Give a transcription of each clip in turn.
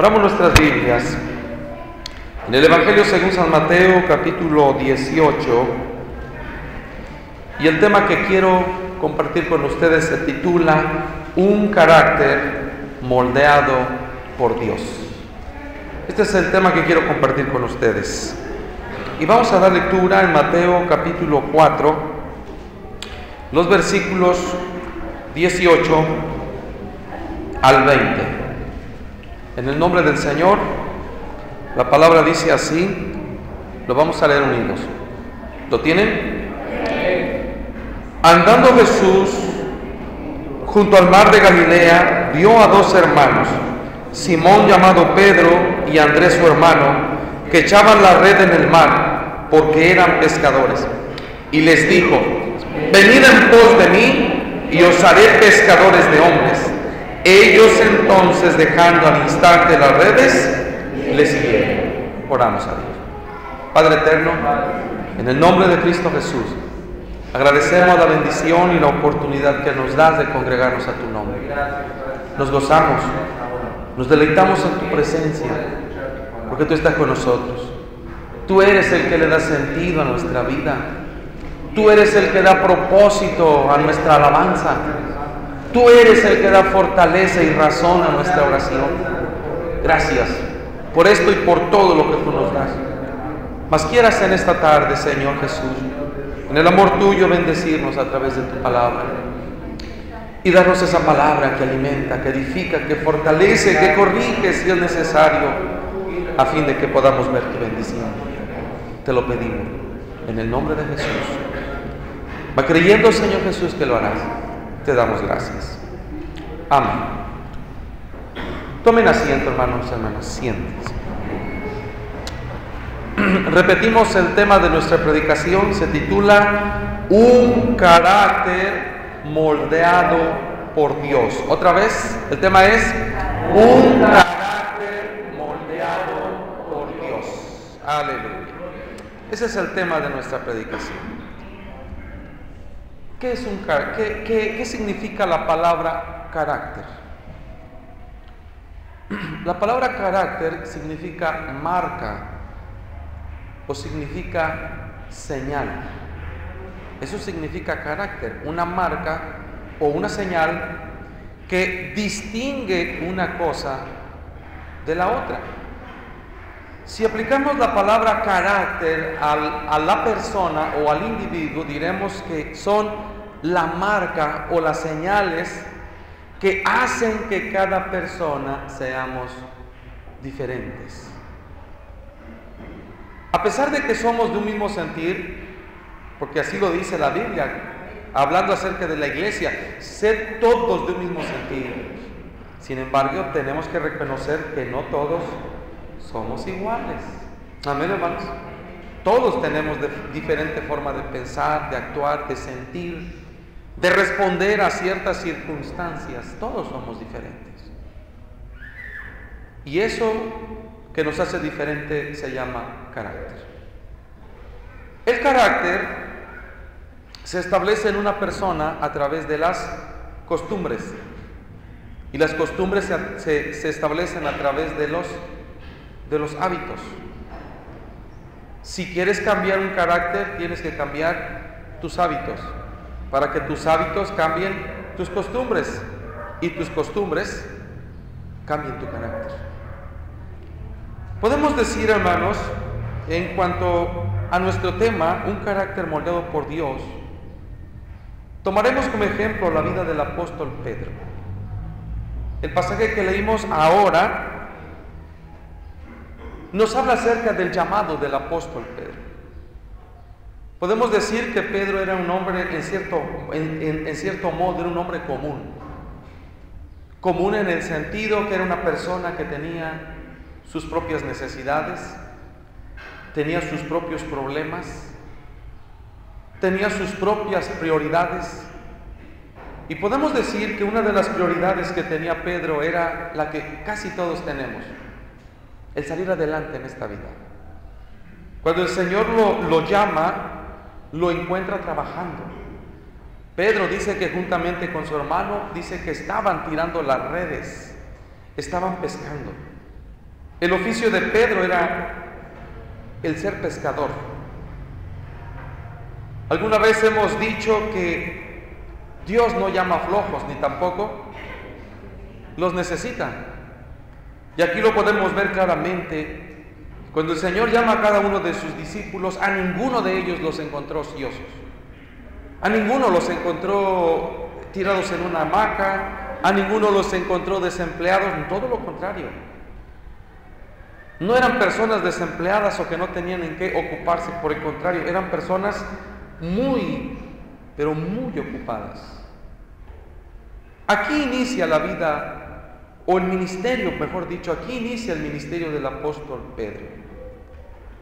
Abramos nuestras Biblias en el Evangelio según San Mateo, capítulo 18, y el tema que quiero compartir con ustedes se titula Un carácter moldeado por Dios. Este es el tema que quiero compartir con ustedes. Y vamos a dar lectura en Mateo capítulo 4, los versículos 18 al 20. En el nombre del Señor, la palabra dice así, lo vamos a leer unidos. ¿Lo tienen? Andando Jesús junto al mar de Galilea, vio a dos hermanos, Simón llamado Pedro y Andrés su hermano, que echaban la red en el mar, porque eran pescadores. Y les dijo: venid en pos de mí, y os haré pescadores de hombres. Ellos entonces, dejando al instante las redes, le siguieron. Oramos a Dios. Padre eterno, en el nombre de Cristo Jesús, agradecemos la bendición y la oportunidad que nos das de congregarnos a tu nombre. Nos gozamos, nos deleitamos en tu presencia, porque tú estás con nosotros. Tú eres el que le da sentido a nuestra vida. Tú eres el que da propósito a nuestra alabanza. Tú eres el que da fortaleza y razón a nuestra oración. Gracias por esto y por todo lo que tú nos das. Mas quieras en esta tarde, Señor Jesús, en el amor tuyo bendecirnos a través de tu palabra y darnos esa palabra que alimenta, que edifica, que fortalece, que corrige si es necesario, a fin de que podamos ver tu bendición. Te lo pedimos en el nombre de Jesús. Va creyendo, Señor Jesús, que lo harás. Te damos gracias. Amén. Tomen asiento, hermanos y hermanas, siéntense. Repetimos el tema de nuestra predicación, se titula Un carácter moldeado por Dios. Otra vez, el tema es Un carácter moldeado por Dios. Aleluya. Ese es el tema de nuestra predicación. ¿Qué es ¿Qué significa la palabra carácter? La palabra carácter significa marca o significa señal. Eso significa carácter, una marca o una señal que distingue una cosa de la otra. Si aplicamos la palabra carácter a la persona o al individuo, diremos que son la marca o las señales que hacen que cada persona seamos diferentes. A pesar de que somos de un mismo sentir, porque así lo dice la Biblia, hablando acerca de la iglesia, sed todos de un mismo sentir. Sin embargo, tenemos que reconocer que no todos somos iguales. Amén, hermanos. Todos tenemos diferente forma de pensar, de actuar, de sentir, de responder a ciertas circunstancias. Todos somos diferentes. Y eso que nos hace diferente se llama carácter. El carácter se establece en una persona a través de las costumbres. Y las costumbres se establecen a través de los hábitos. Si quieres cambiar un carácter, tienes que cambiar tus hábitos, para que tus hábitos cambien tus costumbres y tus costumbres cambien tu carácter. Podemos decir, hermanos, en cuanto a nuestro tema, un carácter moldeado por Dios, tomaremos como ejemplo la vida del apóstol Pedro. El pasaje que leímos ahora nos habla acerca del llamado del apóstol Pedro. Podemos decir que Pedro era un hombre, en cierto modo, era un hombre común. Común en el sentido que era una persona que tenía sus propias necesidades, tenía sus propios problemas, tenía sus propias prioridades. Y podemos decir que una de las prioridades que tenía Pedro era la que casi todos tenemos: el salir adelante en esta vida. Cuando el Señor lo llama, lo encuentra trabajando. Pedro dice que juntamente con su hermano, dice que estaban tirando las redes, estaban pescando. El oficio de Pedro era el ser pescador. Alguna vez hemos dicho que Dios no llama flojos, ni tampoco los necesita. Y aquí lo podemos ver claramente. Cuando el Señor llama a cada uno de sus discípulos, a ninguno de ellos los encontró ociosos. A ninguno los encontró tirados en una hamaca, a ninguno los encontró desempleados, todo lo contrario. No eran personas desempleadas o que no tenían en qué ocuparse, por el contrario, eran personas muy, pero muy ocupadas. Aquí inicia la vida, o el ministerio, mejor dicho, aquí inicia el ministerio del apóstol Pedro.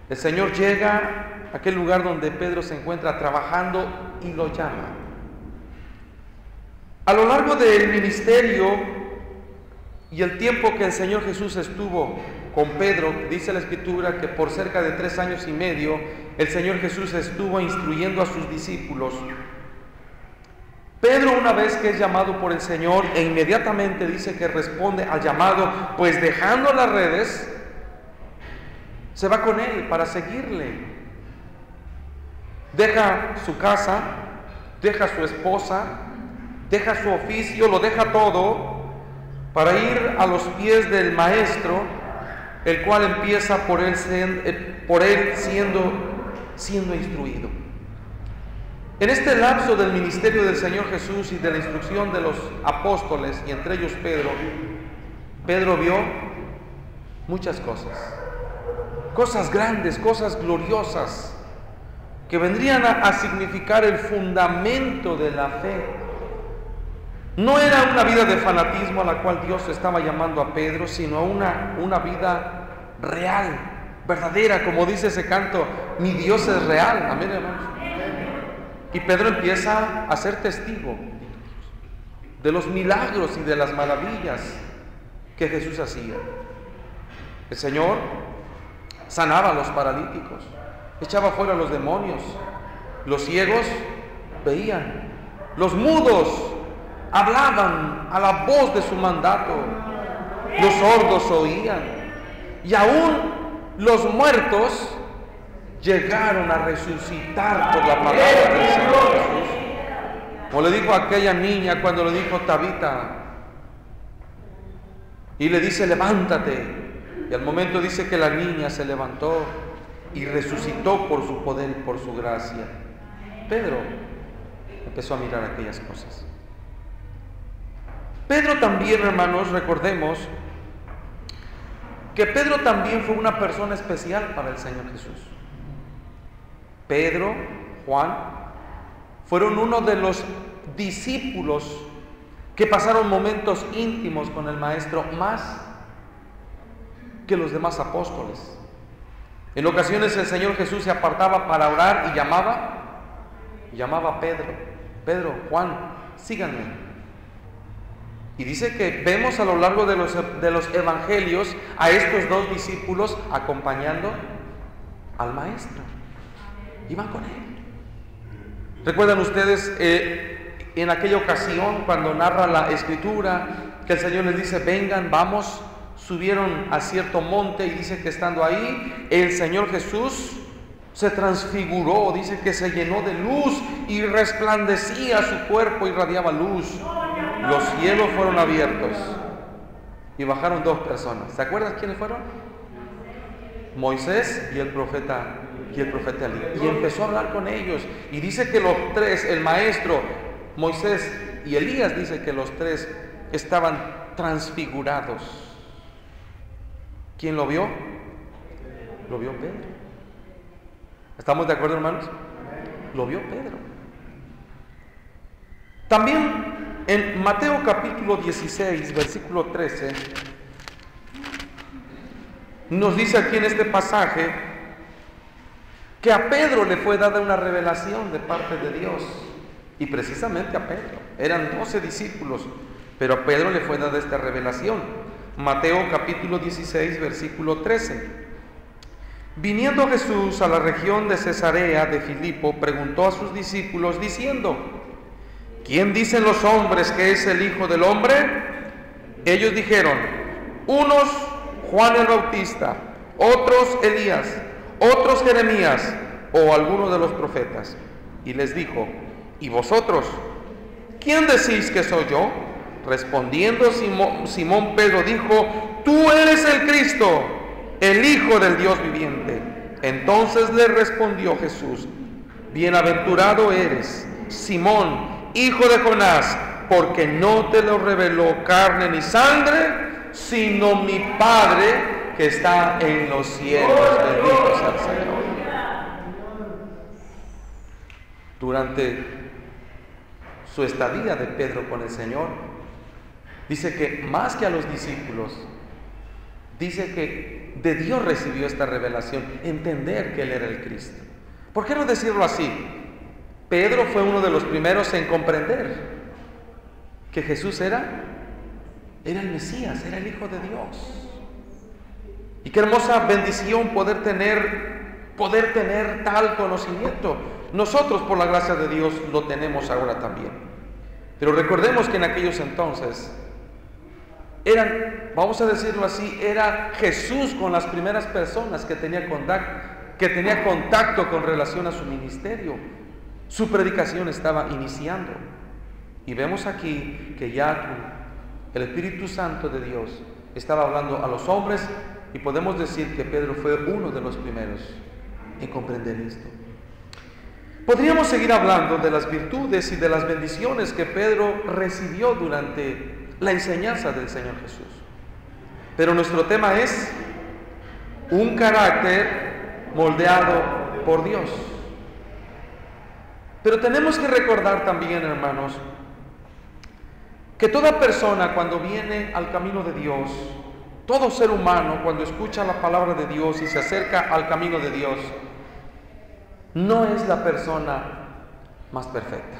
El Señor llega a aquel lugar donde Pedro se encuentra trabajando y lo llama. A lo largo del ministerio y el tiempo que el Señor Jesús estuvo con Pedro, dice la Escritura que por cerca de 3 años y medio el Señor Jesús estuvo instruyendo a sus discípulos. Pedro, una vez que es llamado por el Señor, e inmediatamente dice que responde al llamado, pues dejando las redes, se va con él para seguirle. Deja su casa, deja su esposa, deja su oficio, lo deja todo para ir a los pies del Maestro, el cual empieza por él siendo instruido. En este lapso del ministerio del Señor Jesús y de la instrucción de los apóstoles, y entre ellos Pedro vio muchas cosas grandes, cosas gloriosas, que vendrían a significar el fundamento de la fe. No era una vida de fanatismo a la cual Dios estaba llamando a Pedro, sino una vida real, verdadera, como dice ese canto, mi Dios es real. Amén, hermanos. Y Pedro empieza a ser testigo de los milagros y de las maravillas que Jesús hacía. El Señor sanaba a los paralíticos, echaba fuera a los demonios, los ciegos veían, los mudos hablaban a la voz de su mandato, los sordos oían, y aún los muertos llegaron a resucitar por la palabra del Señor Jesús. Como le dijo a aquella niña cuando le dijo Tabita, y le dice levántate, y al momento dice que la niña se levantó y resucitó por su poder y por su gracia. Pedro empezó a mirar aquellas cosas. Pedro también, hermanos, recordemos que Pedro también fue una persona especial para el Señor Jesús. Pedro, Juan, fueron uno de los discípulos que pasaron momentos íntimos con el Maestro más que los demás apóstoles. En ocasiones el Señor Jesús se apartaba para orar y llamaba a Pedro, Juan, síganme. Y dice que vemos a lo largo de los evangelios a estos dos discípulos acompañando al Maestro. Iban con él. ¿Recuerdan ustedes en aquella ocasión cuando narra la Escritura que el Señor les dice, vengan, vamos? Subieron a cierto monte y dice que estando ahí el Señor Jesús se transfiguró, dice que se llenó de luz y resplandecía su cuerpo, irradiaba luz. Los cielos fueron abiertos y bajaron 2 personas. ¿Se acuerdan quiénes fueron? Moisés y el profeta Elías. Y empezó a hablar con ellos. Y dice que los 3, el maestro, Moisés y Elías, dice que los 3 estaban transfigurados. ¿Quién lo vio? Lo vio Pedro. ¿Estamos de acuerdo, hermanos? Lo vio Pedro. También en Mateo capítulo 16, versículo 13, nos dice aquí en este pasaje que a Pedro le fue dada una revelación de parte de Dios. Y precisamente a Pedro. Eran 12 discípulos, pero a Pedro le fue dada esta revelación. Mateo capítulo 16, versículo 13. Viniendo Jesús a la región de Cesarea de Filipo, preguntó a sus discípulos diciendo, ¿quién dicen los hombres que es el Hijo del Hombre? Ellos dijeron, unos Juan el Bautista, otros Elías, otros Jeremías o alguno de los profetas. Y les dijo: ¿y vosotros? ¿Quién decís que soy yo? Respondiendo Simón Pedro dijo: tú eres el Cristo, el Hijo del Dios viviente. Entonces le respondió Jesús: bienaventurado eres, Simón, hijo de Jonás, porque no te lo reveló carne ni sangre, sino mi Padre que está en los cielos. Bendito sea el Señor. Durante su estadía de Pedro con el Señor, dice que más que a los discípulos, dice que de Dios recibió esta revelación, entender que Él era el Cristo. ¿Por qué no decirlo así? Pedro fue uno de los primeros en comprender que Jesús era el Mesías, era el Hijo de Dios. Y qué hermosa bendición poder tener tal conocimiento. Nosotros, por la gracia de Dios, lo tenemos ahora también. Pero recordemos que en aquellos entonces vamos a decirlo así, era Jesús con las primeras personas que tenía contacto con relación a su ministerio. Su predicación estaba iniciando. Y vemos aquí que ya el Espíritu Santo de Dios estaba hablando a los hombres, y podemos decir que Pedro fue uno de los primeros en comprender esto. Podríamos seguir hablando de las virtudes y de las bendiciones que Pedro recibió durante la enseñanza del Señor Jesús. Pero nuestro tema es un carácter moldeado por Dios. Pero tenemos que recordar también, hermanos, que toda persona cuando viene al camino de Dios, todo ser humano cuando escucha la palabra de Dios y se acerca al camino de Dios, no es la persona más perfecta.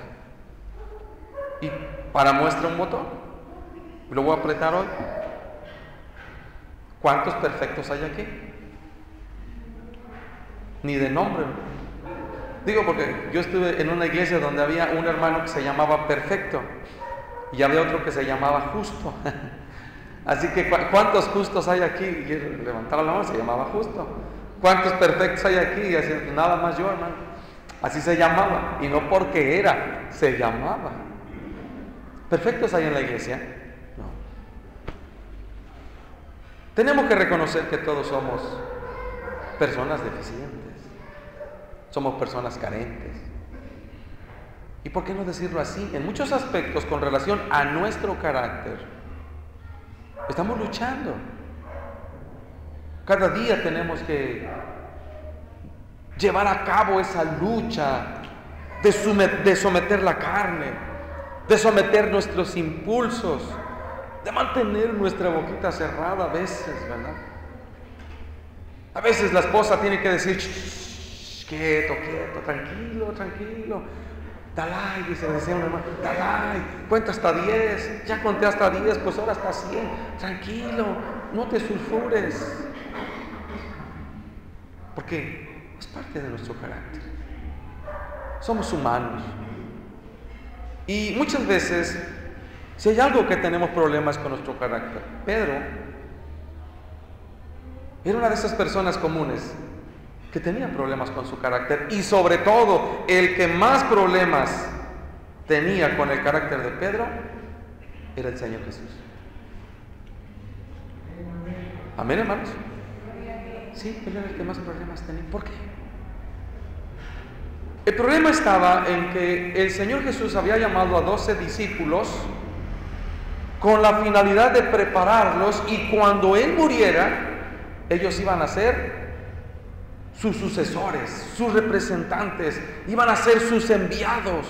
Y para muestra un botón, lo voy a apretar hoy. ¿Cuántos perfectos hay aquí? Ni de nombre. Digo porque yo estuve en una iglesia donde había un hermano que se llamaba Perfecto y había otro que se llamaba Justo. Así que ¿cuántos justos hay aquí? Y levantaron la mano, se llamaba Justo. ¿Cuántos perfectos hay aquí? Y así, nada más yo, hermano. Así se llamaba, y no porque era, se llamaba. ¿Perfectos hay en la iglesia? No. Tenemos que reconocer que todos somos personas deficientes. Somos personas carentes. ¿Y por qué no decirlo así? En muchos aspectos con relación a nuestro carácter, estamos luchando. Cada día tenemos que llevar a cabo esa lucha de someter la carne, de someter nuestros impulsos, de mantener nuestra boquita cerrada a veces, ¿verdad? A veces la esposa tiene que decir: quieto, tranquilo. Dalai, decía un hermano, Dalai, cuenta hasta 10, ya conté hasta 10, pues ahora hasta 100, tranquilo, no te sulfures. Porque es parte de nuestro carácter. Somos humanos. Y muchas veces, si hay algo que tenemos problemas con nuestro carácter, Pedro era una de esas personas comunes que tenía problemas con su carácter, y sobre todo el que más problemas tenía con el carácter de Pedro era el Señor Jesús. Amén, hermanos. Sí, él era el que más problemas tenía. ¿Por qué? El problema estaba en que el Señor Jesús había llamado a 12 discípulos con la finalidad de prepararlos, y cuando Él muriera, ellos iban a ser sus sucesores, sus representantes, iban a ser sus enviados.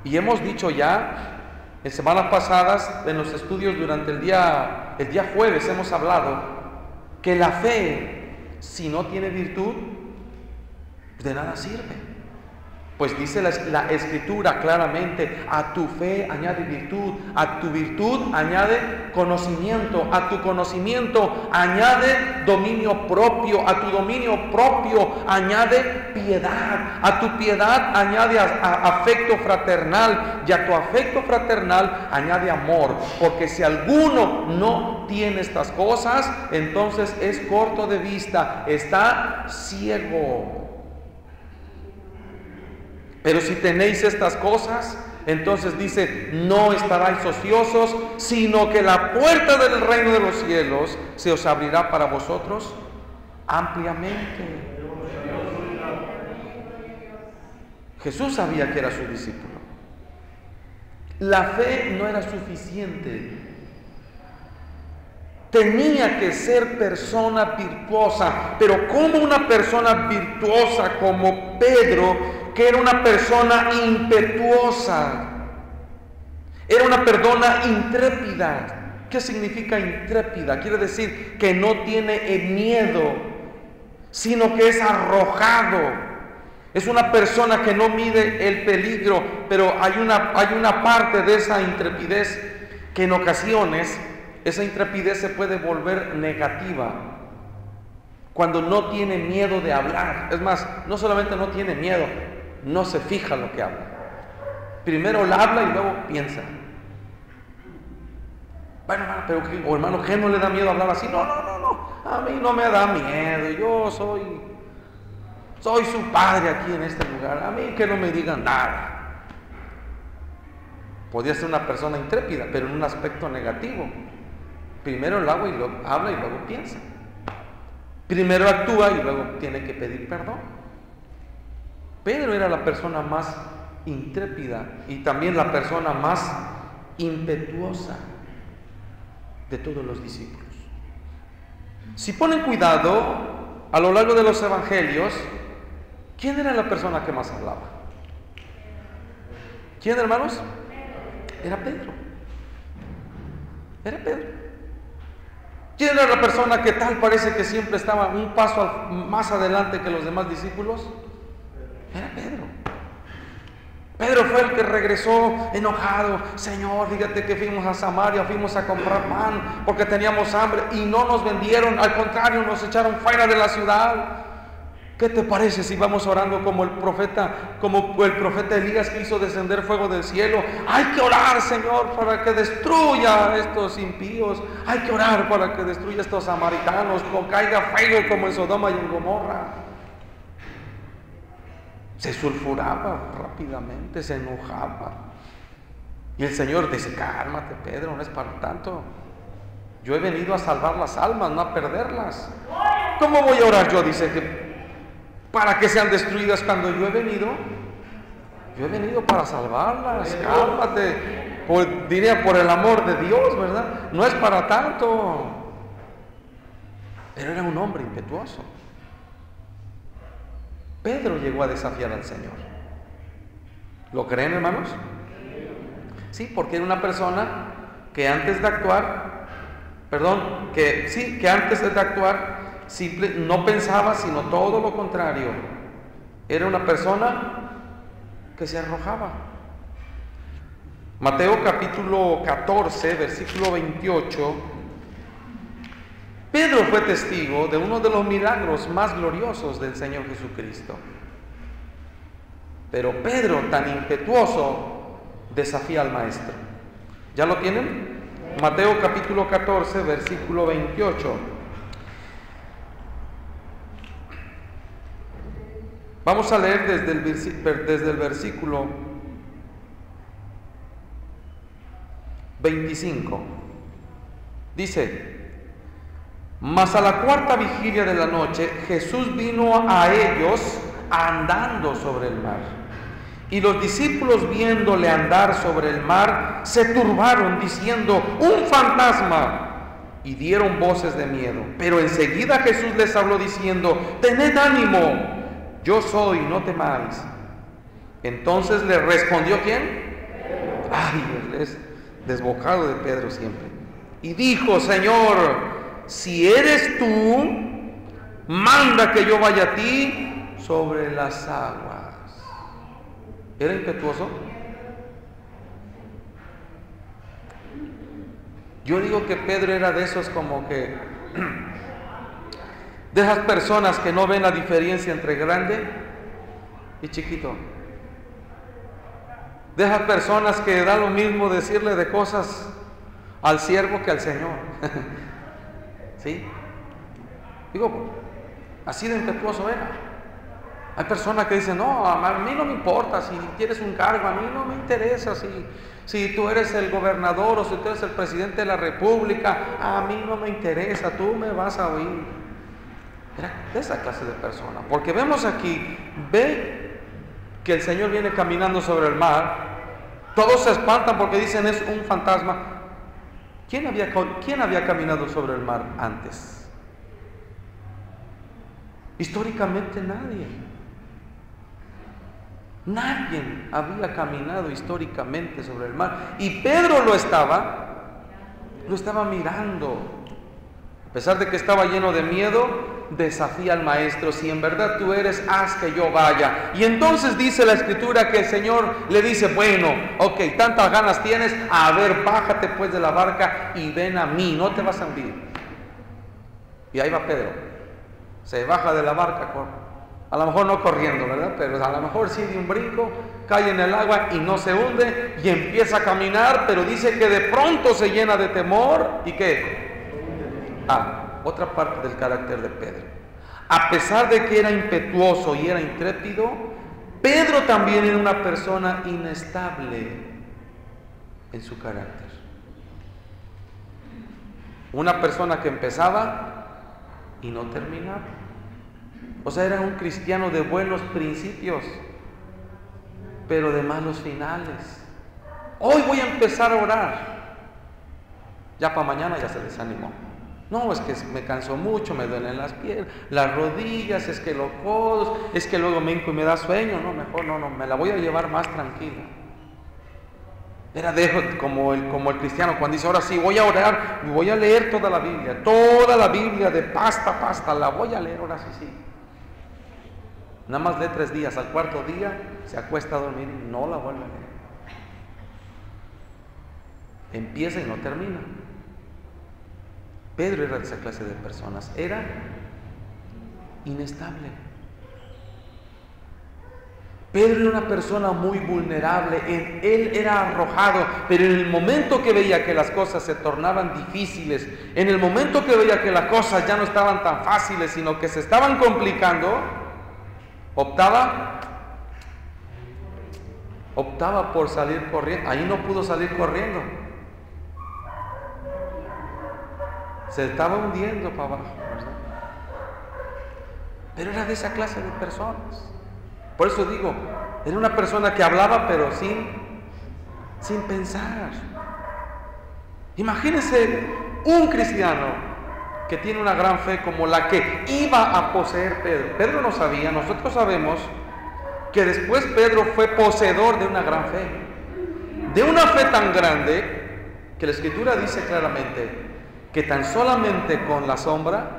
Y hemos dicho ya en semanas pasadas, en los estudios durante el día jueves, hemos hablado que la fe, si no tiene virtud, de nada sirve. Pues dice la Escritura claramente: a tu fe añade virtud, a tu virtud añade conocimiento, a tu conocimiento añade dominio propio, a tu dominio propio añade piedad, a tu piedad añade afecto fraternal, y a tu afecto fraternal añade amor. Porque si alguno no tiene estas cosas, entonces es corto de vista, está ciego. Pero si tenéis estas cosas, entonces dice: no estaréis ociosos, sino que la puerta del reino de los cielos se os abrirá para vosotros ampliamente. Jesús sabía que era su discípulo. La fe no era suficiente. Tenía que ser persona virtuosa. Pero ¿cómo una persona virtuosa como Pedro, que era una persona impetuosa, era una persona intrépida? ¿Qué significa intrépida? Quiere decir que no tiene miedo, sino que es arrojado. Es una persona que no mide el peligro, pero hay una parte de esa intrepidez que en ocasiones esa intrepidez se puede volver negativa. Cuando no tiene miedo de hablar. Es más, no solamente no tiene miedo, no se fija lo que habla. Primero habla y luego piensa. Bueno, hermano, pero hermano, ¿qué no le da miedo hablar así? No. A mí no me da miedo. Yo soy su padre aquí en este lugar. A mí que no me digan nada. Podría ser una persona intrépida, pero en un aspecto negativo. Primero habla y luego piensa. Primero actúa y luego tiene que pedir perdón. Pedro era la persona más intrépida y también la persona más impetuosa de todos los discípulos. Si ponen cuidado, a lo largo de los evangelios, ¿quién era la persona que más hablaba? ¿Quién, hermanos? Era Pedro. Era Pedro. ¿Quién era la persona que tal parece que siempre estaba un paso más adelante que los demás discípulos? Era Pedro. Pedro fue el que regresó enojado. Señor, fíjate que fuimos a Samaria, fuimos a comprar pan porque teníamos hambre y no nos vendieron, al contrario, nos echaron fuera de la ciudad. ¿Qué te parece si vamos orando como el profeta Elías, que hizo descender fuego del cielo? Hay que orar, Señor, para que destruya a estos impíos. Hay que orar para que destruya a estos samaritanos, que caiga fuego como en Sodoma y en Gomorra. Se sulfuraba rápidamente, se enojaba. Y el Señor dice: cálmate, Pedro, no es para tanto. Yo he venido a salvar las almas, no a perderlas. ¿Cómo voy a orar yo? Dice que para que sean destruidas cuando yo he venido para salvarlas. Cálmate, diría por el amor de Dios, ¿verdad? No es para tanto. Pero era un hombre impetuoso. Pedro llegó a desafiar al Señor. ¿Lo creen, hermanos? Sí, porque era una persona que antes de actuar, no pensaba, sino todo lo contrario. Era una persona que se arrojaba. Mateo capítulo 14, versículo 28. Pedro fue testigo de uno de los milagros más gloriosos del Señor Jesucristo. Pero Pedro, tan impetuoso, desafía al Maestro. ¿Ya lo tienen? Mateo capítulo 14, versículo 28. Vamos a leer desde el versículo 25. Dice: mas a la cuarta vigilia de la noche, Jesús vino a ellos andando sobre el mar. Y los discípulos, viéndole andar sobre el mar, se turbaron, diciendo: ¡un fantasma! Y dieron voces de miedo. Pero enseguida Jesús les habló diciendo: tened ánimo, yo soy, no temáis. Entonces le respondió, ¿quién? Ay, él es desbocado de Pedro siempre. Y dijo: Señor, si eres tú, manda que yo vaya a ti sobre las aguas. ¿Era impetuoso? Yo digo que Pedro era de esos como que de esas personas que no ven la diferencia entre grande y chiquito. De esas personas que da lo mismo decirle de cosas al siervo que al Señor. ¿Sí? Digo, así de impetuoso era. Hay personas que dicen, no, a mí no me importa si tienes un cargo, a mí no me interesa si tú eres el gobernador o si tú eres el presidente de la república, a mí no me interesa, tú me vas a oír. Era de esa clase de persona, porque vemos aquí, ve que el Señor viene caminando sobre el mar, todos se espantan porque dicen es un fantasma. ¿Quién había caminado sobre el mar antes? Históricamente nadie. Nadie había caminado históricamente sobre el mar. Y Pedro lo estaba mirando. A pesar de que estaba lleno de miedo, desafía al maestro: si en verdad tú eres, haz que yo vaya. Y entonces dice la escritura que el Señor le dice: bueno, ok, tantas ganas tienes, a ver, bájate pues de la barca y ven a mí, no te vas a hundir. Y ahí va Pedro, se baja de la barca, a lo mejor no corriendo, ¿verdad? Pero a lo mejor sí de un brinco, cae en el agua y no se hunde, y empieza a caminar, pero dice que de pronto se llena de temor. ¿Y qué? Otra parte del carácter de Pedro. A pesar de que era impetuoso y era intrépido, Pedro también era una persona inestable en su carácter. Una persona que empezaba y no terminaba. O sea, era un cristiano de buenos principios, pero de malos finales. Hoy voy a empezar a orar. Ya para mañana ya se desanimó. No, es que me canso mucho, me duelen las piernas, las rodillas, es que los codos, es que luego me hinco y me da sueño. No, mejor no, me la voy a llevar más tranquila. Era como el cristiano cuando dice: ahora sí, voy a orar y voy a leer toda la Biblia de pasta a pasta, la voy a leer, ahora sí. Nada más lee 3 días, al cuarto día se acuesta a dormir y no la vuelve a leer. Empieza y no termina. Pedro era de esa clase de personas, era inestable. Pedro era una persona muy vulnerable, él era arrojado, pero en el momento que veía que las cosas se tornaban difíciles, en el momento que veía que las cosas ya no estaban tan fáciles, sino que se estaban complicando, optaba por salir corriendo. Ahí no pudo salir corriendo. Se estaba hundiendo para abajo, ¿verdad? Pero era de esa clase de personas. Por eso digo, era una persona que hablaba pero sin pensar. Imagínense un cristiano que tiene una gran fe como la que iba a poseer Pedro. Pedro no sabía, nosotros sabemos que después Pedro fue poseedor de una gran fe. De una fe tan grande que la Escritura dice claramente que tan solamente con la sombra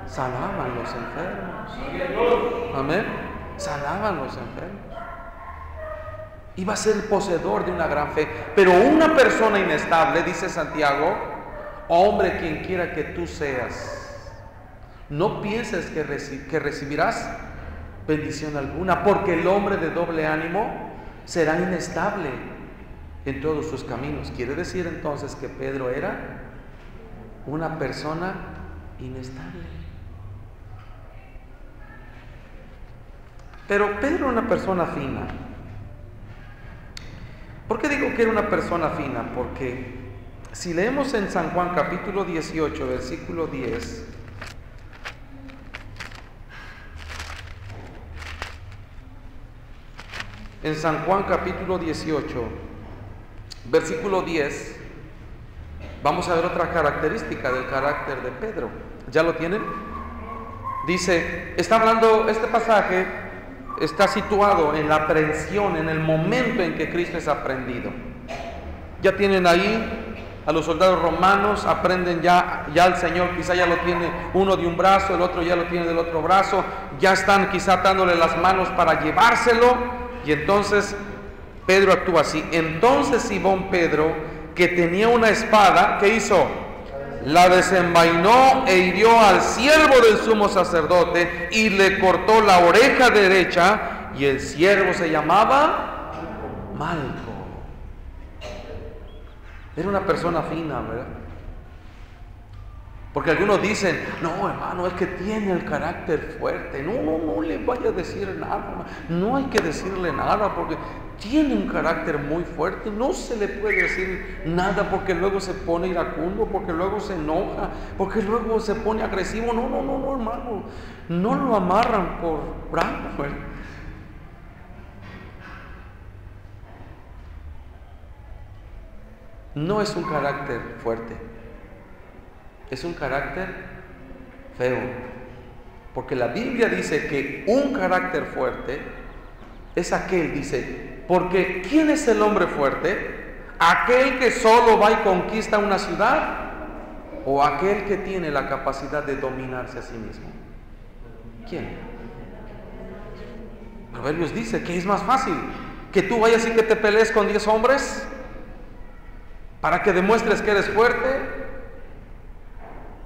sanaban los enfermos. Amén. Sanaban los enfermos. Iba a ser el poseedor de una gran fe. Pero una persona inestable, dice Santiago: hombre, quien quiera que tú seas, no pienses que recibirás bendición alguna, porque el hombre de doble ánimo será inestable en todos sus caminos. Quiere decir entonces que Pedro era una persona inestable. Pero Pedro era una persona fina. ¿Por qué digo que era una persona fina? Porque si leemos en San Juan capítulo 18, versículo 10, en San Juan capítulo 18, versículo 10, vamos a ver otra característica del carácter de Pedro. ¿Ya lo tienen? Dice, está hablando, este pasaje está situado en la aprehensión, en el momento en que Cristo es aprehendido. Ya tienen ahí a los soldados romanos, aprenden ya el Señor, quizá ya lo tiene uno de un brazo, el otro ya lo tiene del otro brazo, ya están quizá atándole las manos para llevárselo, Y entonces Pedro actúa así. Entonces Simón Pedro, que tenía una espada, ¿qué hizo? La desenvainó e hirió al siervo del sumo sacerdote y le cortó la oreja derecha, y el siervo se llamaba Malco. Era una persona fina, ¿verdad? Porque algunos dicen, no hermano, es que tiene el carácter fuerte. No le vaya a decir nada. No hay que decirle nada porque tiene un carácter muy fuerte. No se le puede decir nada porque luego se pone iracundo, porque luego se enoja, porque luego se pone agresivo. No, hermano. No lo amarran por bravo, ¿verdad? No es un carácter fuerte. Es un carácter feo, porque la Biblia dice que un carácter fuerte es aquel, dice, porque ¿quién es el hombre fuerte? ¿Aquel que solo va y conquista una ciudad? ¿O aquel que tiene la capacidad de dominarse a sí mismo? ¿Quién? Proverbios dice que es más fácil que tú vayas y que te pelees con 10 hombres para que demuestres que eres fuerte,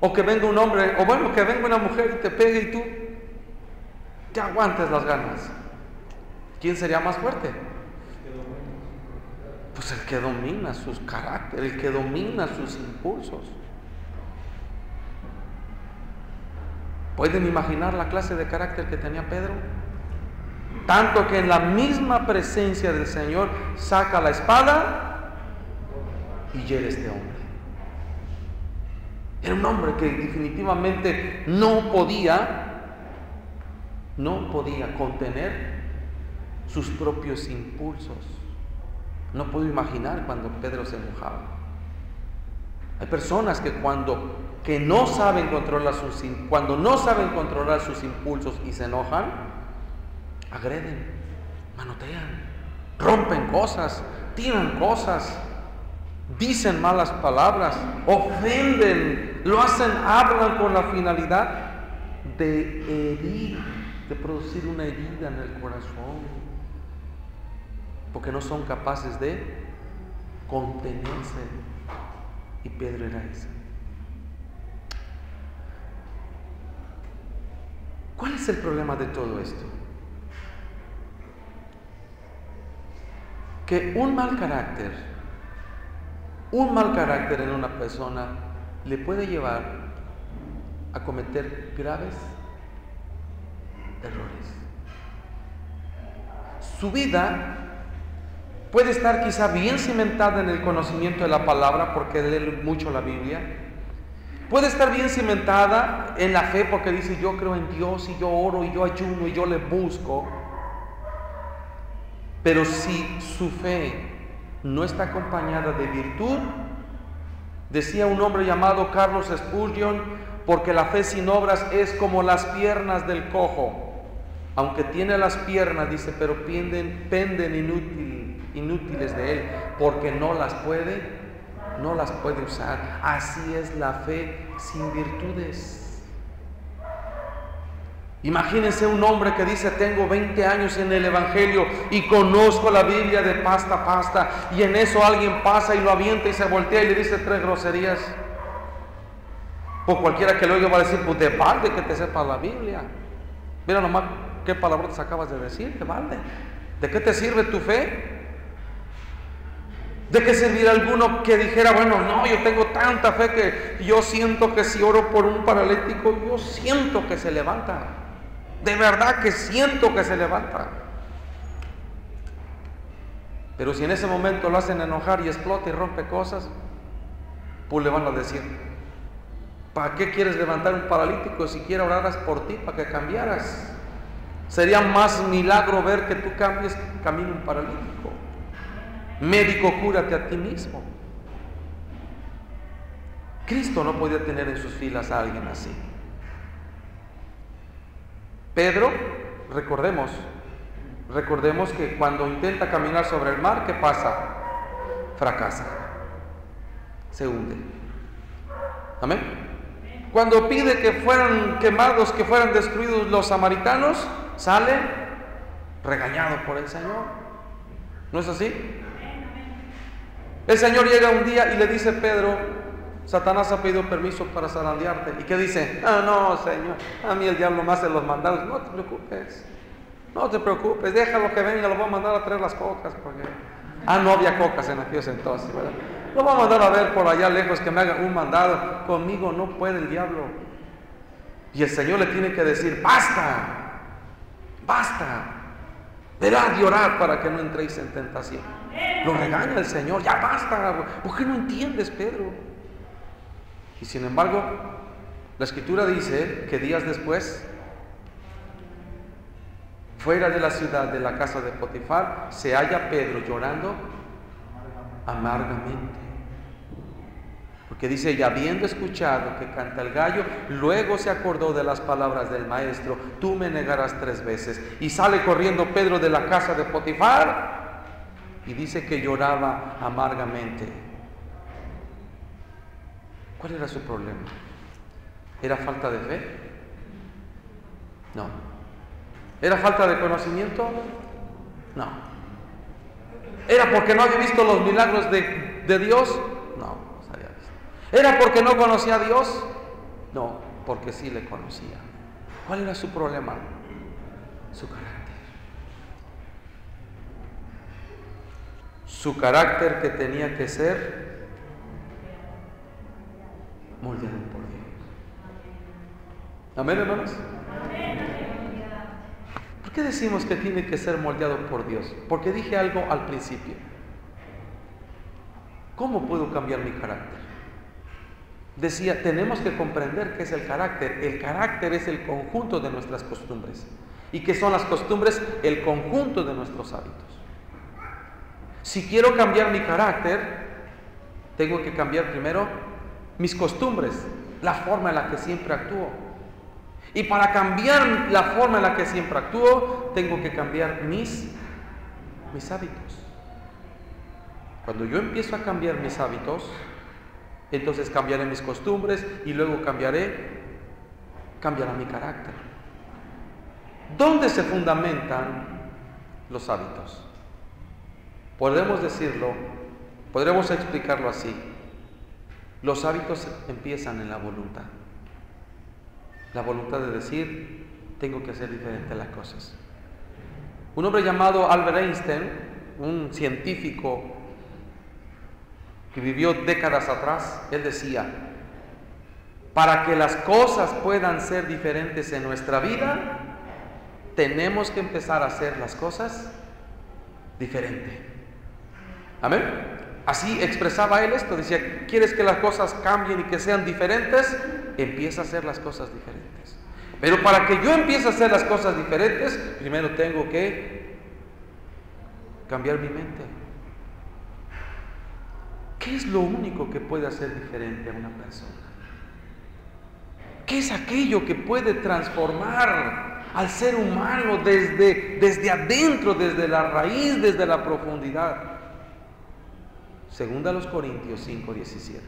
o que venga un hombre, o bueno, que venga una mujer y te pegue y tú te aguantes las ganas. ¿Quién sería más fuerte? Pues el que domina sus caracteres, el que domina sus impulsos. ¿Pueden imaginar la clase de carácter que tenía Pedro? Tanto que en la misma presencia del Señor saca la espada y hiere a este hombre. Era un hombre que definitivamente no podía contener sus propios impulsos. No puedo imaginar cuando Pedro se enojaba. Hay personas que cuando no saben controlar sus impulsos y se enojan, agreden, manotean, rompen cosas, tiran cosas, dicen malas palabras, ofenden, hablan con la finalidad de herir, de producir una herida en el corazón, porque no son capaces de contenerse. Y Pedro era ese. ¿Cuál es el problema de todo esto? Que un mal carácter en una persona le puede llevar a cometer graves errores. Su vida puede estar quizá bien cimentada en el conocimiento de la palabra, porque lee mucho la Biblia. Puede estar bien cimentada en la fe, porque dice: yo creo en Dios, y yo oro, y yo ayuno, y yo le busco. Pero si su fe no está acompañada de virtud, decía un hombre llamado Carlos Spurgeon, porque la fe sin obras es como las piernas del cojo. Aunque tiene las piernas, dice, pero penden inútiles de él, porque no las puede usar. Así es la fe sin virtudes. Imagínense un hombre que dice: tengo 20 años en el Evangelio y conozco la Biblia de pasta a pasta, y en eso alguien pasa y lo avienta y se voltea y le dice 3 groserías. Pues cualquiera que lo oiga va a decir: pues de balde que te sepas la Biblia. Mira nomás qué palabrotas acabas de decir, de balde. ¿De qué te sirve tu fe? ¿De qué serviría alguno que dijera: bueno, no, yo tengo tanta fe que yo siento que si oro por un paralítico, yo siento que se levanta? De verdad que siento que se levanta. Pero si en ese momento lo hacen enojar y explota y rompe cosas, pues le van a decir: ¿para qué quieres levantar un paralítico si quiera oraras por ti para que cambiaras? Sería más milagro ver que tú cambies camino un paralítico. Médico, cúrate a ti mismo. Cristo no podía tener en sus filas a alguien así. Pedro, recordemos que cuando intenta caminar sobre el mar, ¿qué pasa? Fracasa, se hunde. Amén. Cuando pide que fueran quemados, que fueran destruidos los samaritanos, sale regañado por el Señor. ¿No es así? El Señor llega un día y le dice: Pedro, Satanás ha pedido permiso para zarandearte. ¿Y qué dice? Ah, no, Señor, a mí el diablo me hace los mandados. No te preocupes, no te preocupes, déjalo que venga, lo voy a mandar a traer las cocas. Porque... no había cocas en aquellos entonces, ¿verdad? Lo voy a mandar a ver por allá lejos que me haga un mandado. Conmigo no puede el diablo. Y el Señor le tiene que decir: basta, basta, verás de orar para que no entréis en tentación. Lo regaña el Señor: ya basta, ¿por qué no entiendes, Pedro? Y sin embargo, la Escritura dice que días después, fuera de la ciudad, de la casa de Potifar, se halla Pedro llorando amargamente. Porque dice: y habiendo escuchado que canta el gallo, luego se acordó de las palabras del maestro: tú me negarás 3 veces. Y sale corriendo Pedro de la casa de Potifar y dice que lloraba amargamente. ¿Cuál era su problema? ¿Era falta de fe? No. ¿Era falta de conocimiento? No. ¿Era porque no había visto los milagros de Dios? No, no se había visto. ¿Era porque no conocía a Dios? No, porque sí le conocía. ¿Cuál era su problema? Su carácter. Su carácter, que tenía que ser moldeado por Dios. ¿Amén, hermanos? ¿Por qué decimos que tiene que ser moldeado por Dios? Porque dije algo al principio. ¿Cómo puedo cambiar mi carácter? Decía, tenemos que comprender qué es el carácter. El carácter es el conjunto de nuestras costumbres. ¿Y qué son las costumbres? El conjunto de nuestros hábitos. Si quiero cambiar mi carácter, tengo que cambiar primero mis costumbres, la forma en la que siempre actúo. Y para cambiar la forma en la que siempre actúo, tengo que cambiar mis hábitos. Cuando yo empiezo a cambiar mis hábitos, entonces cambiaré mis costumbres y luego cambiará mi carácter. ¿Dónde se fundamentan los hábitos? Podemos decirlo, podremos explicarlo así. Los hábitos empiezan en la voluntad. La voluntad de decir: tengo que hacer diferente las cosas. Un hombre llamado Albert Einstein, un científico que vivió décadas atrás, él decía: para que las cosas puedan ser diferentes en nuestra vida, tenemos que empezar a hacer las cosas diferente. ¿Amén? Así expresaba él esto, decía: ¿quieres que las cosas cambien y que sean diferentes? Empieza a hacer las cosas diferentes. Pero para que yo empiece a hacer las cosas diferentes, primero tengo que cambiar mi mente. ¿Qué es lo único que puede hacer diferente a una persona? ¿Qué es aquello que puede transformar al ser humano desde adentro, desde la raíz, desde la profundidad? Segunda a los Corintios 5:17.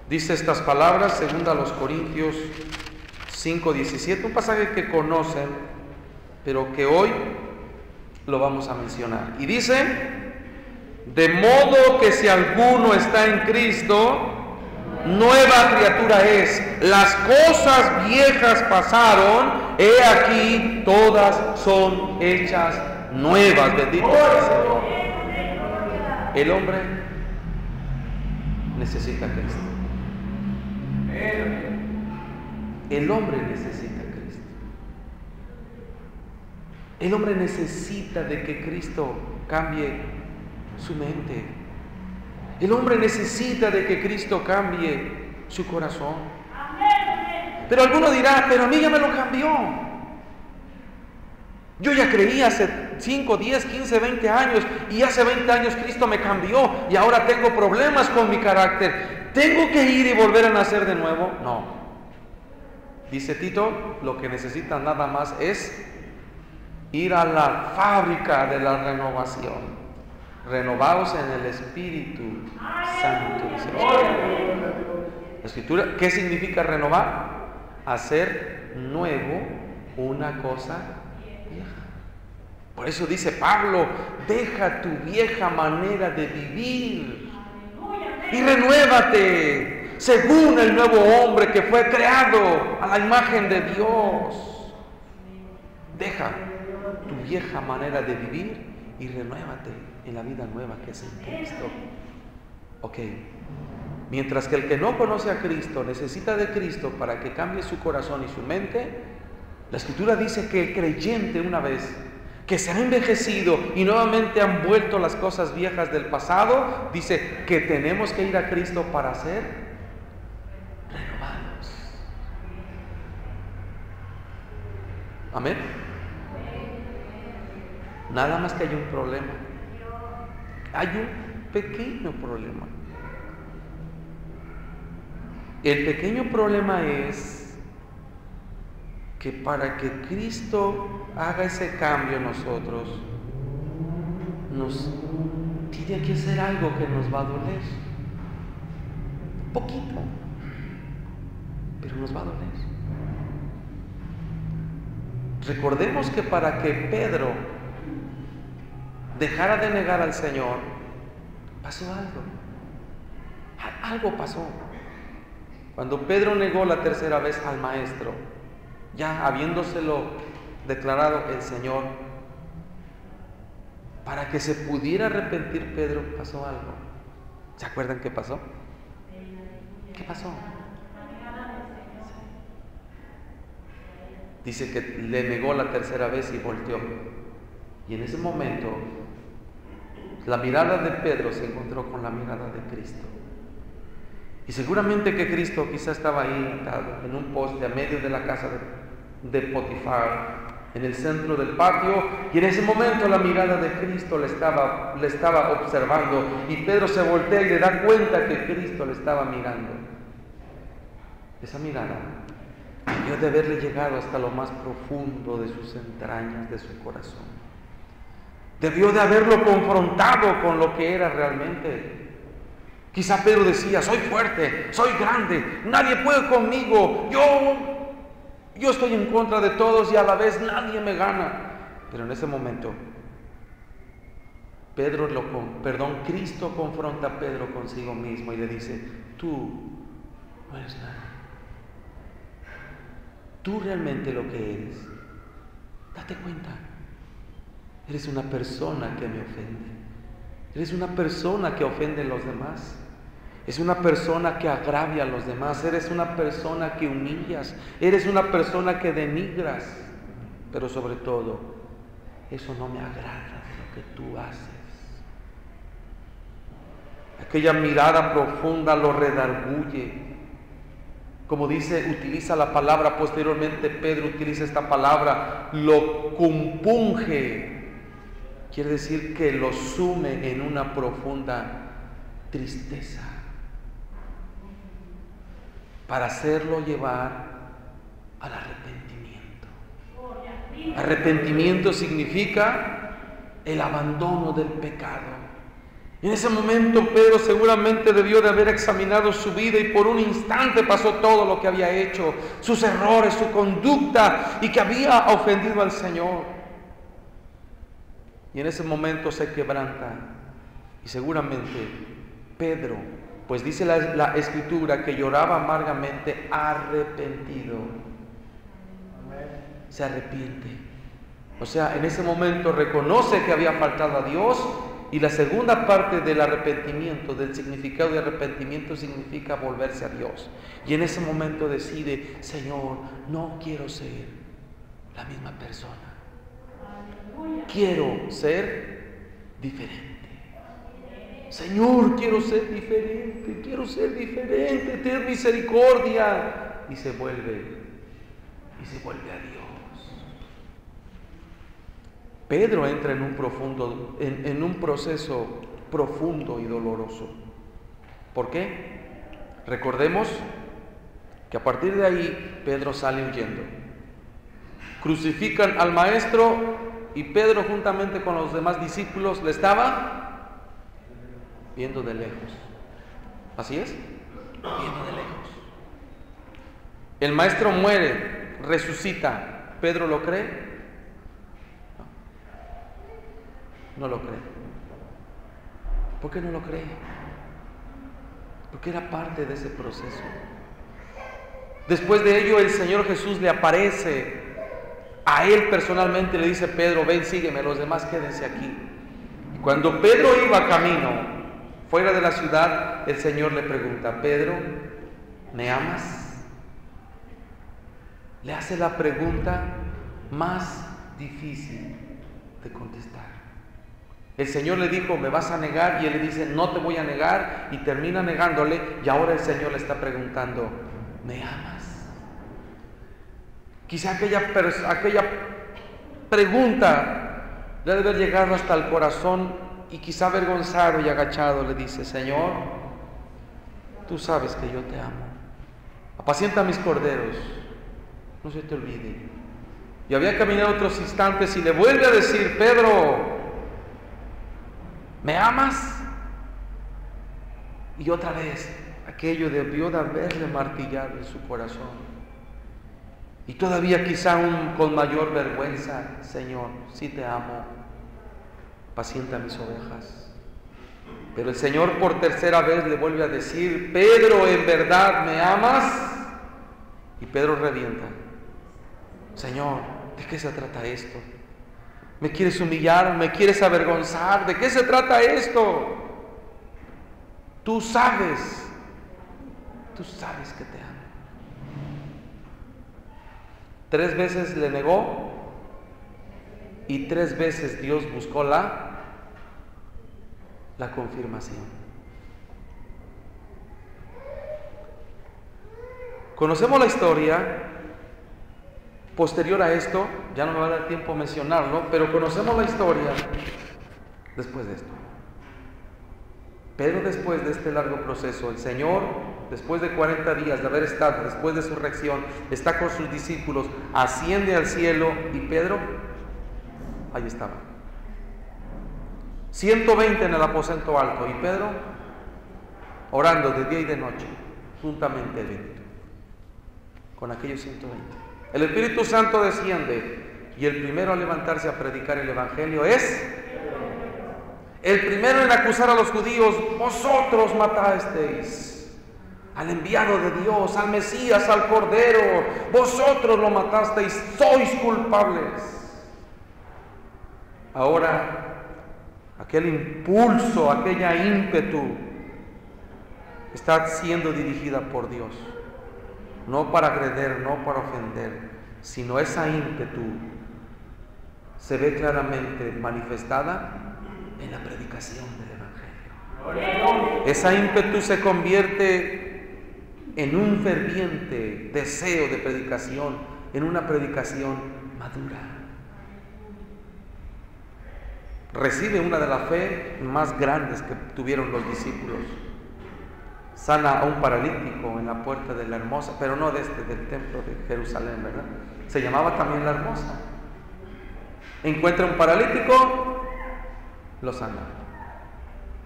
Dice estas palabras, segunda a los Corintios 5:17, un pasaje que conocen, pero que hoy lo vamos a mencionar. Y dice: de modo que si alguno está en Cristo, nueva criatura es. Las cosas viejas pasaron, he aquí, todas son hechas nuevas. Bendito sea el Señor. El hombre necesita a Cristo. El hombre necesita a Cristo. El hombre necesita de que Cristo cambie su mente. El hombre necesita de que Cristo cambie su corazón. Pero alguno dirá: pero a mí ya me lo cambió. Yo ya creí hace 5, 10, 15, 20 años, y hace 20 años Cristo me cambió y ahora tengo problemas con mi carácter. ¿Tengo que ir y volver a nacer de nuevo? No. Dice Tito, lo que necesitan nada más es ir a la fábrica de la renovación. Renovados en el Espíritu Santo. La Escritura, ¿qué significa renovar? hacer nuevo una cosa vieja. Por eso dice Pablo, deja tu vieja manera de vivir y renuévate según el nuevo hombre que fue creado a la imagen de Dios. Deja tu vieja manera de vivir y renuévate en la vida nueva que es en Cristo. Ok. Mientras que el que no conoce a Cristo necesita de Cristo para que cambie su corazón y su mente, la Escritura dice que el creyente, una vez que se ha envejecido y nuevamente han vuelto las cosas viejas del pasado, dice que tenemos que ir a Cristo para ser renovados. Amén. Nada más que hay un problema. Hay un pequeño problema. El pequeño problema es que para que Cristo haga ese cambio en nosotros, nos tiene que hacer algo que nos va a doler. Poquito, pero nos va a doler. Recordemos que para que Pedro dejara de negar al Señor, pasó algo. Algo pasó. Cuando Pedro negó la tercera vez al Maestro, ya habiéndoselo declarado el Señor, para que se pudiera arrepentir Pedro, pasó algo. ¿Se acuerdan qué pasó? ¿Qué pasó? Dice que le negó la tercera vez y volteó. Y en ese momento, la mirada de Pedro se encontró con la mirada de Cristo. Y seguramente que Cristo quizá estaba ahí en un poste a medio de la casa de Potifar, en el centro del patio, y en ese momento la mirada de Cristo le estaba observando, y Pedro se voltea y le da cuenta que Cristo le estaba mirando. Esa mirada debió de haberle llegado hasta lo más profundo de sus entrañas, de su corazón. Debió de haberlo confrontado con lo que era realmente. Quizá Pedro decía, soy fuerte, soy grande, nadie puede conmigo, yo estoy en contra de todos y a la vez nadie me gana. Pero en ese momento, Cristo confronta a Pedro consigo mismo y le dice, tú no eres nadie. Tú realmente lo que eres, date cuenta, eres una persona que me ofende, eres una persona que ofende a los demás. Es una persona que agravia a los demás, eres una persona que humillas, eres una persona que denigras, pero sobre todo, eso no me agrada de lo que tú haces. Aquella mirada profunda lo redarguye. Como dice, utiliza la palabra, posteriormente Pedro utiliza esta palabra, lo compunge. Quiere decir que lo sume en una profunda tristeza, para hacerlo llevar al arrepentimiento. Arrepentimiento significa el abandono del pecado. En ese momento Pedro seguramente debió de haber examinado su vida y por un instante pasó todo lo que había hecho, sus errores, su conducta y que había ofendido al Señor. Y en ese momento se quebranta y seguramente Pedro, pues dice la Escritura que lloraba amargamente arrepentido. Se arrepiente. O sea, en ese momento reconoce que había faltado a Dios. Y la segunda parte del arrepentimiento, del significado de arrepentimiento, significa volverse a Dios. Y en ese momento decide, Señor, no quiero ser la misma persona. Quiero ser diferente. Señor, quiero ser diferente, ten misericordia. Y se vuelve a Dios. Pedro entra en un proceso profundo y doloroso. ¿Por qué? Recordemos que a partir de ahí Pedro sale huyendo. Crucifican al Maestro y Pedro juntamente con los demás discípulos le estaba viendo de lejos. ¿Así es? Viendo de lejos. El maestro muere, resucita. ¿Pedro lo cree? No lo cree. ¿Por qué no lo cree? Porque era parte de ese proceso. Después de ello, el Señor Jesús le aparece a él personalmente, le dice: Pedro, ven, sígueme, los demás quédense aquí. Y cuando Pedro iba camino fuera de la ciudad, el Señor le pregunta: Pedro, ¿me amas? Le hace la pregunta más difícil de contestar. El Señor le dijo: ¿me vas a negar? Y él le dice: no te voy a negar, y termina negándole. Y ahora el Señor le está preguntando: ¿me amas? Quizá aquella pregunta le debe haber llegado hasta el corazón, y quizá avergonzado y agachado le dice: Señor, tú sabes que yo te amo. Apacienta mis corderos, no se te olvide. Y había caminado otros instantes y le vuelve a decir: Pedro, ¿me amas? Y otra vez aquello debió de haberle martillado en su corazón. Y todavía quizá aún con mayor vergüenza: Señor, sí te amo, pacienta mis ovejas. Pero el Señor por tercera vez le vuelve a decir: Pedro, ¿en verdad me amas? Y Pedro revienta: Señor, ¿de qué se trata esto? ¿Me quieres humillar? ¿Me quieres avergonzar? ¿De qué se trata esto? Tú sabes que te amo. 3 veces le negó, y 3 veces Dios buscó la confirmación. Conocemos la historia posterior a esto, ya no me va a dar tiempo mencionarlo, pero conocemos la historia después de esto. Pero después de este largo proceso, el Señor, después de 40 días de haber estado, después de su resurrección, está con sus discípulos, asciende al cielo, y Pedro, ahí estaba. 120 en el aposento alto, y Pedro orando de día y de noche, juntamente bendito, con aquellos 120. El Espíritu Santo desciende, y el primero a levantarse a predicar el Evangelio es el primero en acusar a los judíos: vosotros matasteis al enviado de Dios, al Mesías, al Cordero, vosotros lo matasteis, sois culpables. Ahora, aquel impulso, aquella ímpetu está siendo dirigida por Dios, no para agredir, no para ofender, sino esa ímpetu se ve claramente manifestada en la predicación del Evangelio. Esa ímpetu se convierte en un ferviente deseo de predicación, en una predicación madura. Recibe una de las fe más grandes que tuvieron los discípulos. Sana a un paralítico en la puerta de la Hermosa, pero no del templo de Jerusalén, ¿verdad? Se llamaba también la Hermosa. Encuentra un paralítico, lo sana.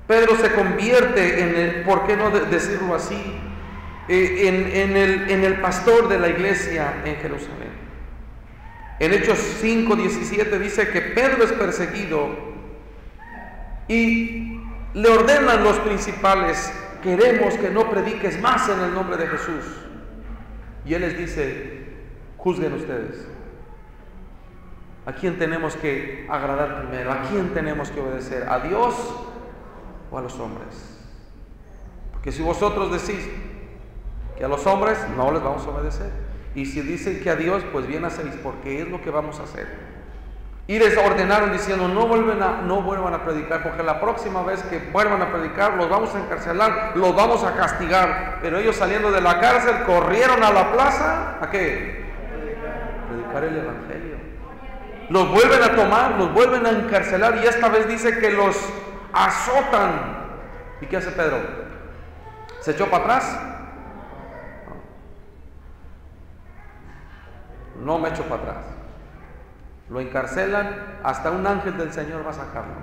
Pedro se convierte en el, ¿por qué no decirlo así?, en el pastor de la iglesia en Jerusalén. En Hechos 5:17 dice que Pedro es perseguido y le ordenan los principales: queremos que no prediques más en el nombre de Jesús. Y él les dice: juzguen ustedes. ¿A quién tenemos que agradar primero? ¿A quién tenemos que obedecer? ¿A Dios o a los hombres? Porque si vosotros decís que a los hombres, no les vamos a obedecer. Y si dicen que a Dios, pues bien hacéis, porque es lo que vamos a hacer. Y les ordenaron diciendo: no vuelvan a predicar, porque la próxima vez que vuelvan a predicar los vamos a encarcelar, los vamos a castigar. Pero ellos, saliendo de la cárcel, corrieron a la plaza. ¿A qué? Predicar el Evangelio. Los vuelven a tomar, los vuelven a encarcelar, y esta vez dice que los azotan. ¿Y qué hace Pedro? ¿Se echó para atrás? No me echo para atrás. Lo encarcelan, hasta un ángel del Señor va a sacarlo.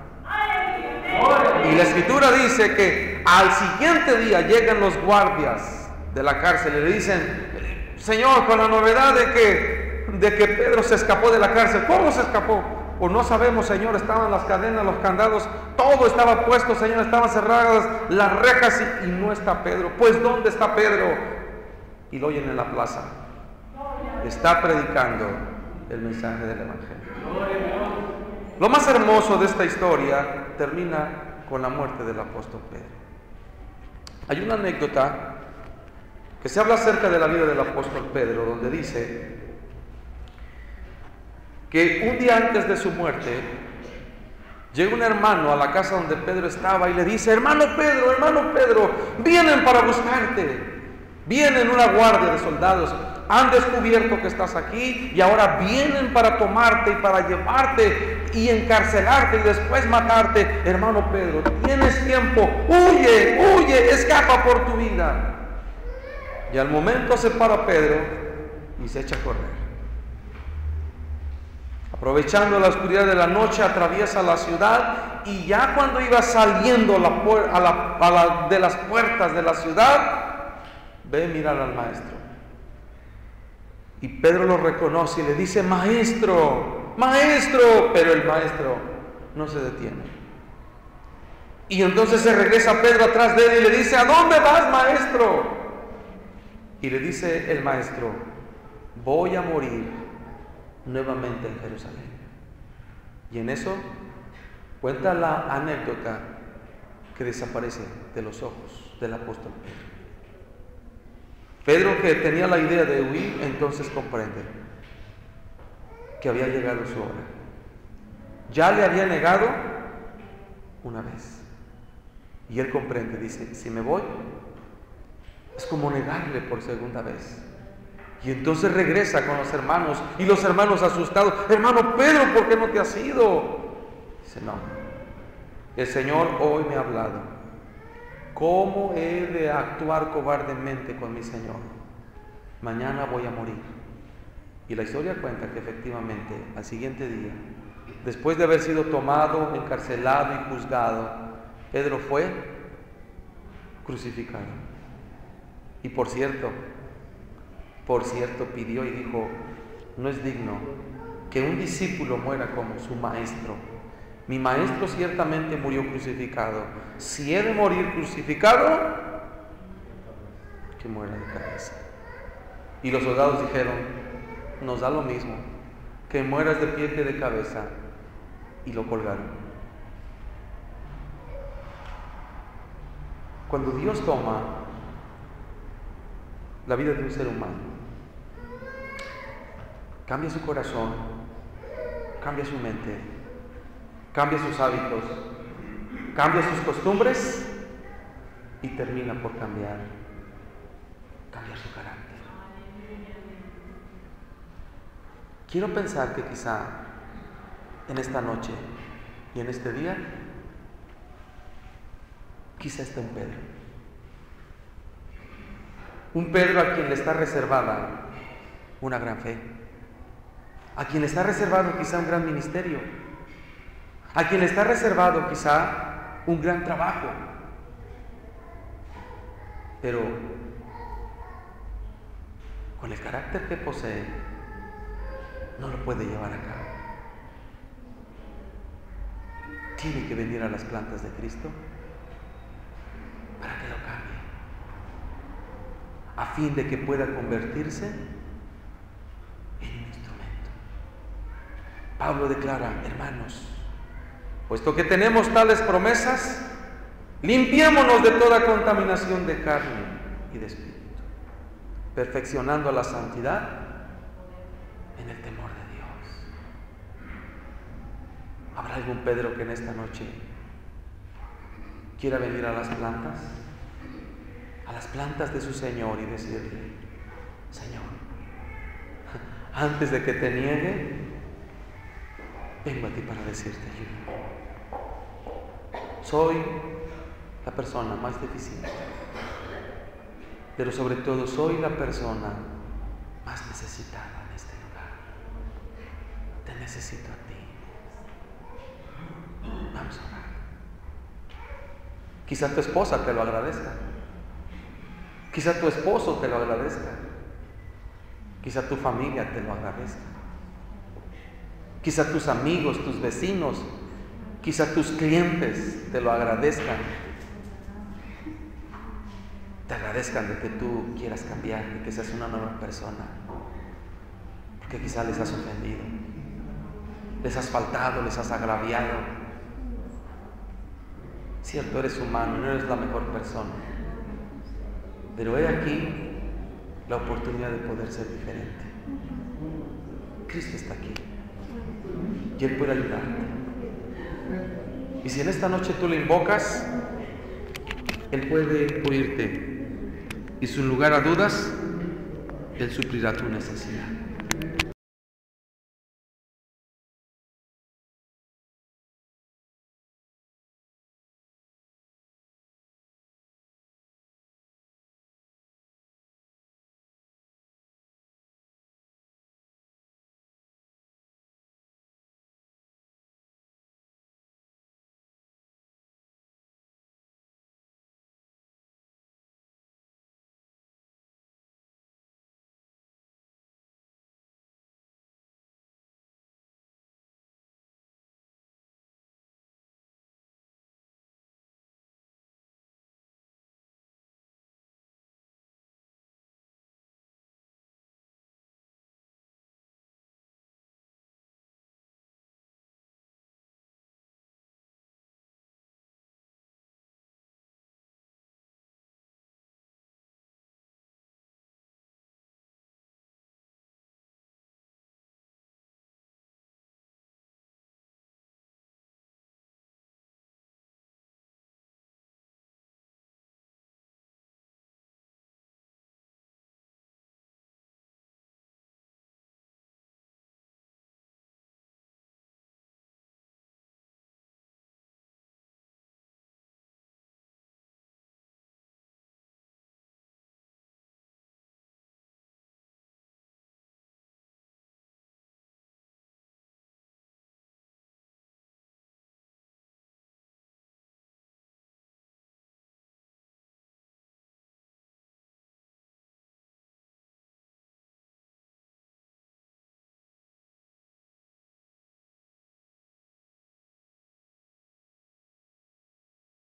Y la Escritura dice que al siguiente día llegan los guardias de la cárcel y le dicen: Señor, con la novedad de que Pedro se escapó de la cárcel. ¿Cómo se escapó? Pues no sabemos, Señor. Estaban las cadenas, los candados, todo estaba puesto, Señor. Estaban cerradas las rejas y no está Pedro. Pues ¿dónde está Pedro? Y lo oyen en la plaza. Está predicando el mensaje del Evangelio. Lo más hermoso de esta historia termina con la muerte del apóstol Pedro. Hay una anécdota que se habla acerca de la vida del apóstol Pedro, donde dice que un día antes de su muerte llega un hermano a la casa donde Pedro estaba y le dice: hermano Pedro, vienen para buscarte, vienen una guardia de soldados, han descubierto que estás aquí y ahora vienen para tomarte y para llevarte y encarcelarte y después matarte. Hermano Pedro, tienes tiempo, huye, escapa por tu vida. Y al momento se para Pedro y se echa a correr. Aprovechando la oscuridad de la noche, atraviesa la ciudad y ya cuando iba saliendo de las puertas de la ciudad, ve mirar al maestro. Y Pedro lo reconoce y le dice: maestro, pero el maestro no se detiene. Y entonces se regresa Pedro atrás de él y le dice: ¿a dónde vas, maestro? Y le dice el maestro: voy a morir nuevamente en Jerusalén. Y en eso cuenta la anécdota que desaparece de los ojos del apóstol Pedro. Pedro, que tenía la idea de huir, entonces comprende que había llegado su hora. Ya le había negado una vez. Y él comprende, dice: si me voy, es como negarle por segunda vez. Y entonces regresa con los hermanos, y los hermanos asustados: hermano Pedro, ¿por qué no te has ido? Dice: no, el Señor hoy me ha hablado. ¿Cómo he de actuar cobardemente con mi Señor? Mañana voy a morir. Y la historia cuenta que efectivamente al siguiente día, después de haber sido tomado, encarcelado y juzgado, Pedro fue crucificado. Y por cierto, pidió y dijo: no es digno que un discípulo muera como su maestro. Mi maestro ciertamente murió crucificado. Si he de morir crucificado, que muera de cabeza. Y los soldados dijeron: nos da lo mismo, que mueras de pie que de cabeza. Y lo colgaron. Cuando Dios toma la vida de un ser humano, cambia su corazón, cambia su mente, cambia sus hábitos, cambia sus costumbres y termina por cambiar su carácter. Quiero pensar que quizá en esta noche y en este día, quizá esté un Pedro a quien le está reservada una gran fe, a quien le está reservado quizá un gran ministerio, a quien le está reservado quizá un gran trabajo, pero con el carácter que posee no lo puede llevar a cabo. Tiene que venir a las plantas de Cristo para que lo cambie, a fin de que pueda convertirse en un instrumento. Pablo declara: hermanos, puesto que tenemos tales promesas, limpiémonos de toda contaminación de carne y de espíritu, perfeccionando la santidad en el temor de Dios. ¿Habrá algún Pedro que en esta noche quiera venir a las plantas de su Señor y decirle: Señor, antes de que te niegue, vengo a ti para decirte: soy la persona más deficiente, pero sobre todo soy la persona más necesitada en este lugar. Te necesito a ti. Vamos a orar. Quizá tu esposa te lo agradezca, quizá tu esposo te lo agradezca, Quizá tu familia te lo agradezca. Quizá tus amigos, tus vecinos, quizá tus clientes te lo agradezcan. Te agradezcan de que tú quieras cambiar, de que seas una nueva persona. Porque quizá les has ofendido, les has faltado, les has agraviado. Cierto, eres humano, no eres la mejor persona. Pero he aquí la oportunidad de poder ser diferente. Cristo está aquí y Él puede ayudarte. Y si en esta noche tú le invocas, Él puede oírte. Y sin lugar a dudas, Él suplirá tu necesidad.